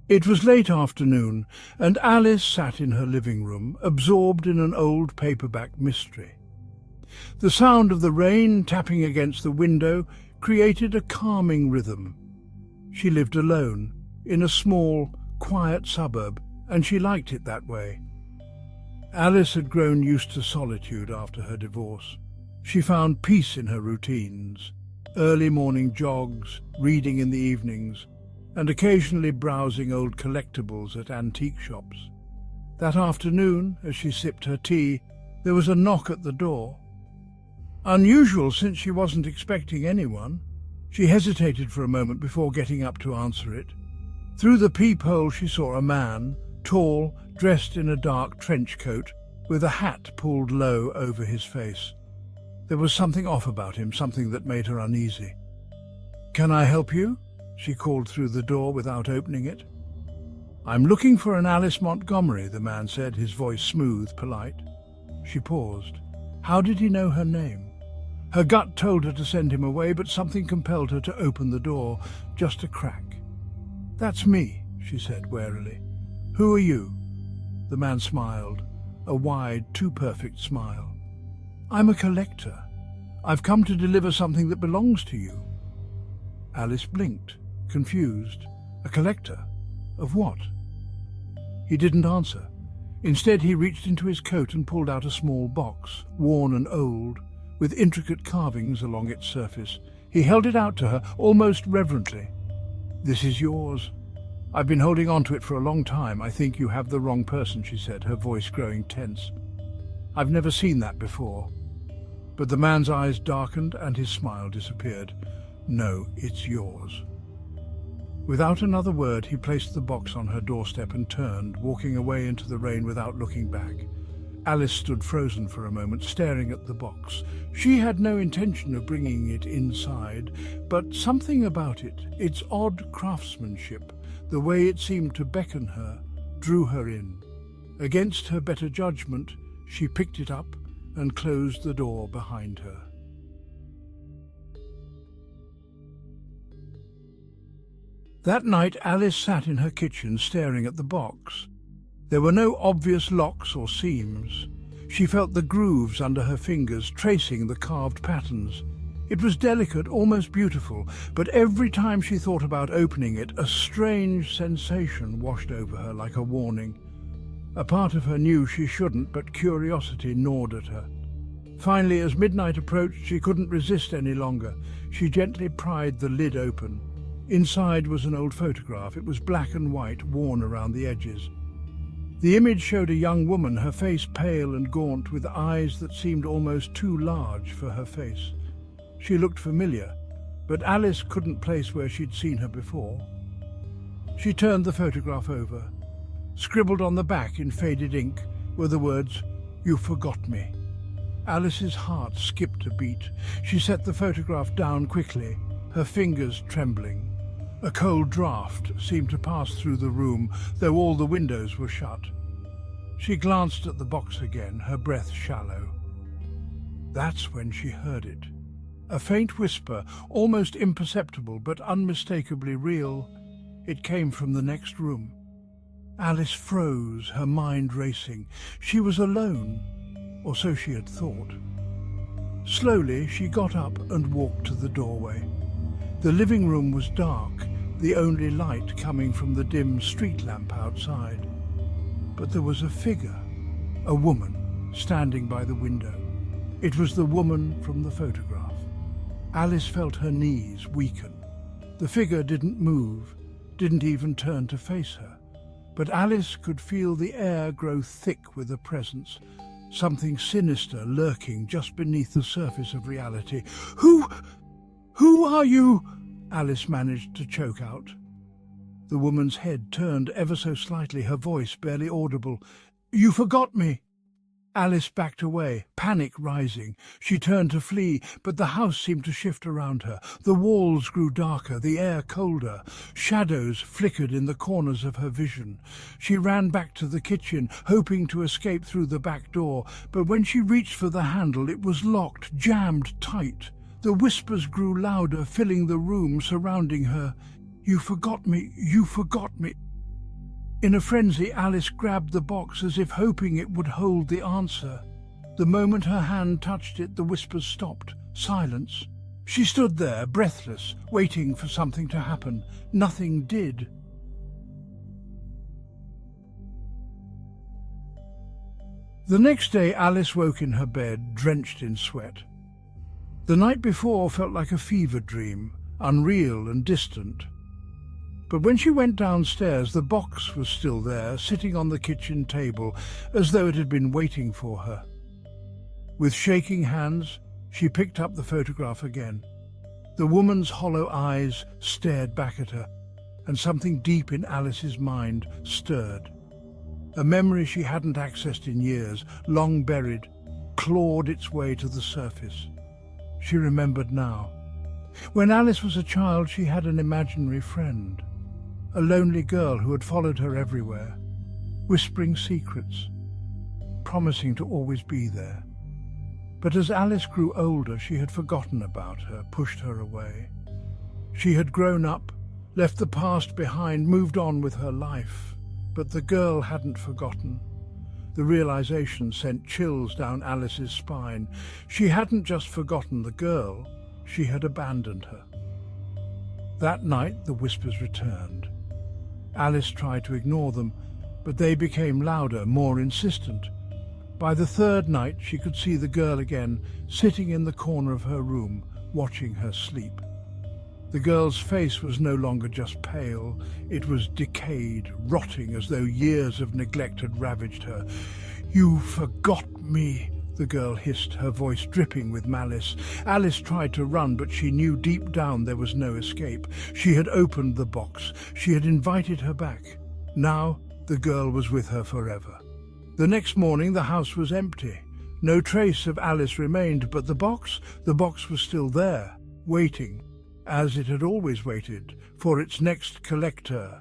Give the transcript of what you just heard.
It was late afternoon, and Alice sat in her living room, absorbed in an old paperback mystery. The sound of the rain tapping against the window created a calming rhythm. She lived alone, in a small, quiet suburb, and she liked it that way. Alice had grown used to solitude after her divorce. She found peace in her routines, early morning jogs, reading in the evenings, and occasionally browsing old collectibles at antique shops. That afternoon, as she sipped her tea, there was a knock at the door. Unusual, since she wasn't expecting anyone. She hesitated for a moment before getting up to answer it. Through the peephole she saw a man, tall, dressed in a dark trench coat, with a hat pulled low over his face. There was something off about him, something that made her uneasy. "Can I help you?" she called through the door without opening it. "I'm looking for an Alice Montgomery," the man said, his voice smooth, polite. She paused. How did he know her name? Her gut told her to send him away, but something compelled her to open the door, just a crack. "That's me," she said warily. "Who are you?" The man smiled, a wide, too-perfect smile. "I'm a collector. I've come to deliver something that belongs to you." Alice blinked, confused. A collector? Of what? He didn't answer. Instead, he reached into his coat and pulled out a small box, worn and old, with intricate carvings along its surface. He held it out to her, almost reverently. "This is yours. I've been holding on to it for a long time. I think you have the wrong person," she said, her voice growing tense. "I've never seen that before." But the man's eyes darkened and his smile disappeared. "No, it's yours." Without another word, he placed the box on her doorstep and turned, walking away into the rain without looking back. Alice stood frozen for a moment, staring at the box. She had no intention of bringing it inside, but something about it, its odd craftsmanship, the way it seemed to beckon her, drew her in. Against her better judgment, she picked it up and closed the door behind her. That night, Alice sat in her kitchen staring at the box. There were no obvious locks or seams. She felt the grooves under her fingers, tracing the carved patterns. It was delicate, almost beautiful, but every time she thought about opening it, a strange sensation washed over her like a warning. A part of her knew she shouldn't, but curiosity gnawed at her. Finally, as midnight approached, she couldn't resist any longer. She gently pried the lid open. Inside was an old photograph. It was black and white, worn around the edges. The image showed a young woman, her face pale and gaunt, with eyes that seemed almost too large for her face. She looked familiar, but Alice couldn't place where she'd seen her before. She turned the photograph over. Scribbled on the back in faded ink were the words, "You forgot me." Alice's heart skipped a beat. She set the photograph down quickly, her fingers trembling. A cold draught seemed to pass through the room, though all the windows were shut. She glanced at the box again, her breath shallow. That's when she heard it. A faint whisper, almost imperceptible but unmistakably real. It came from the next room. Alice froze, her mind racing. She was alone, or so she had thought. Slowly, she got up and walked to the doorway. The living room was dark, the only light coming from the dim street lamp outside. But there was a figure, a woman, standing by the window. It was the woman from the photograph. Alice felt her knees weaken. The figure didn't move, didn't even turn to face her. But Alice could feel the air grow thick with a presence, something sinister lurking just beneath the surface of reality. Who are you?" Alice managed to choke out. The woman's head turned ever so slightly, her voice barely audible. "You forgot me." Alice backed away, panic rising. She turned to flee, but the house seemed to shift around her. The walls grew darker, the air colder. Shadows flickered in the corners of her vision. She ran back to the kitchen, hoping to escape through the back door, but when she reached for the handle, it was locked, jammed tight. The whispers grew louder, filling the room surrounding her. "You forgot me, you forgot me." In a frenzy, Alice grabbed the box as if hoping it would hold the answer. The moment her hand touched it, the whispers stopped. Silence. She stood there, breathless, waiting for something to happen. Nothing did. The next day, Alice woke in her bed, drenched in sweat. The night before felt like a fever dream, unreal and distant. But when she went downstairs, the box was still there, sitting on the kitchen table, as though it had been waiting for her. With shaking hands, she picked up the photograph again. The woman's hollow eyes stared back at her, and something deep in Alice's mind stirred. A memory she hadn't accessed in years, long buried, clawed its way to the surface. She remembered now. When Alice was a child, she had an imaginary friend, a lonely girl who had followed her everywhere, whispering secrets, promising to always be there. But as Alice grew older, she had forgotten about her, pushed her away. She had grown up, left the past behind, moved on with her life. But the girl hadn't forgotten. The realization sent chills down Alice's spine. She hadn't just forgotten the girl, she had abandoned her. That night, the whispers returned. Alice tried to ignore them, but they became louder, more insistent. By the third night, she could see the girl again, sitting in the corner of her room, watching her sleep. The girl's face was no longer just pale, it was decayed, rotting as though years of neglect had ravaged her. "You forgot me," the girl hissed, her voice dripping with malice. Alice tried to run, but she knew deep down there was no escape. She had opened the box. She had invited her back. Now the girl was with her forever. The next morning the house was empty. No trace of Alice remained, but the box was still there, waiting, as it had always waited, for its next collector.